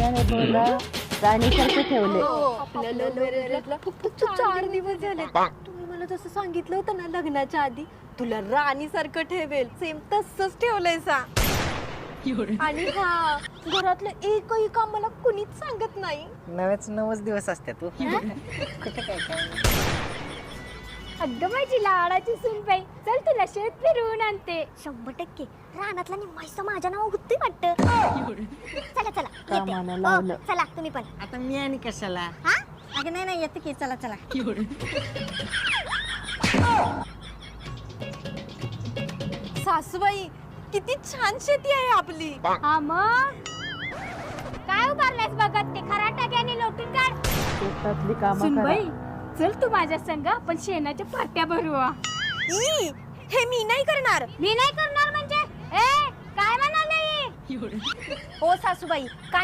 नवऱ्याने बोला राणीसारखं ठेवले. आपल्या लव्ह मॅरेजला फक्त 4 दिवस झाले. तुम्ही मला जसं सांगितलं होतं ना लग्नाच्या आधी तुला राणी सारखं ठेवेल, सेम तसंच ठेवलंय सा. आणि हा घरातलं एकही काम मला कुणीच सांगत नाही. 9च दिवस असते तू कुठे काय अगं माझी लाडाची सुनबाई, चल तुला शेत फिरवून आणते. 100% रानातला निम्माईसा माझ्या नाव होती वाटत. चला चला कामाला येते. लावलं. चला तुम्ही पण. आता मी आणि कशाला हा अगं नाही येते की. चला चला. सासूबाई किती छान शेती आहे आपली. हा मग काय उभारलायस बघत ते खराटा आणि लोटून काढ. शेतातली कामं करा. सुनबाई चल तू माझ्या संग आपण शेणाच्या पाट्या भरू. हे मी नाही करणार. मी नाही करणार म्हणजे ए काय म्हणाले? हो सासूबाई काय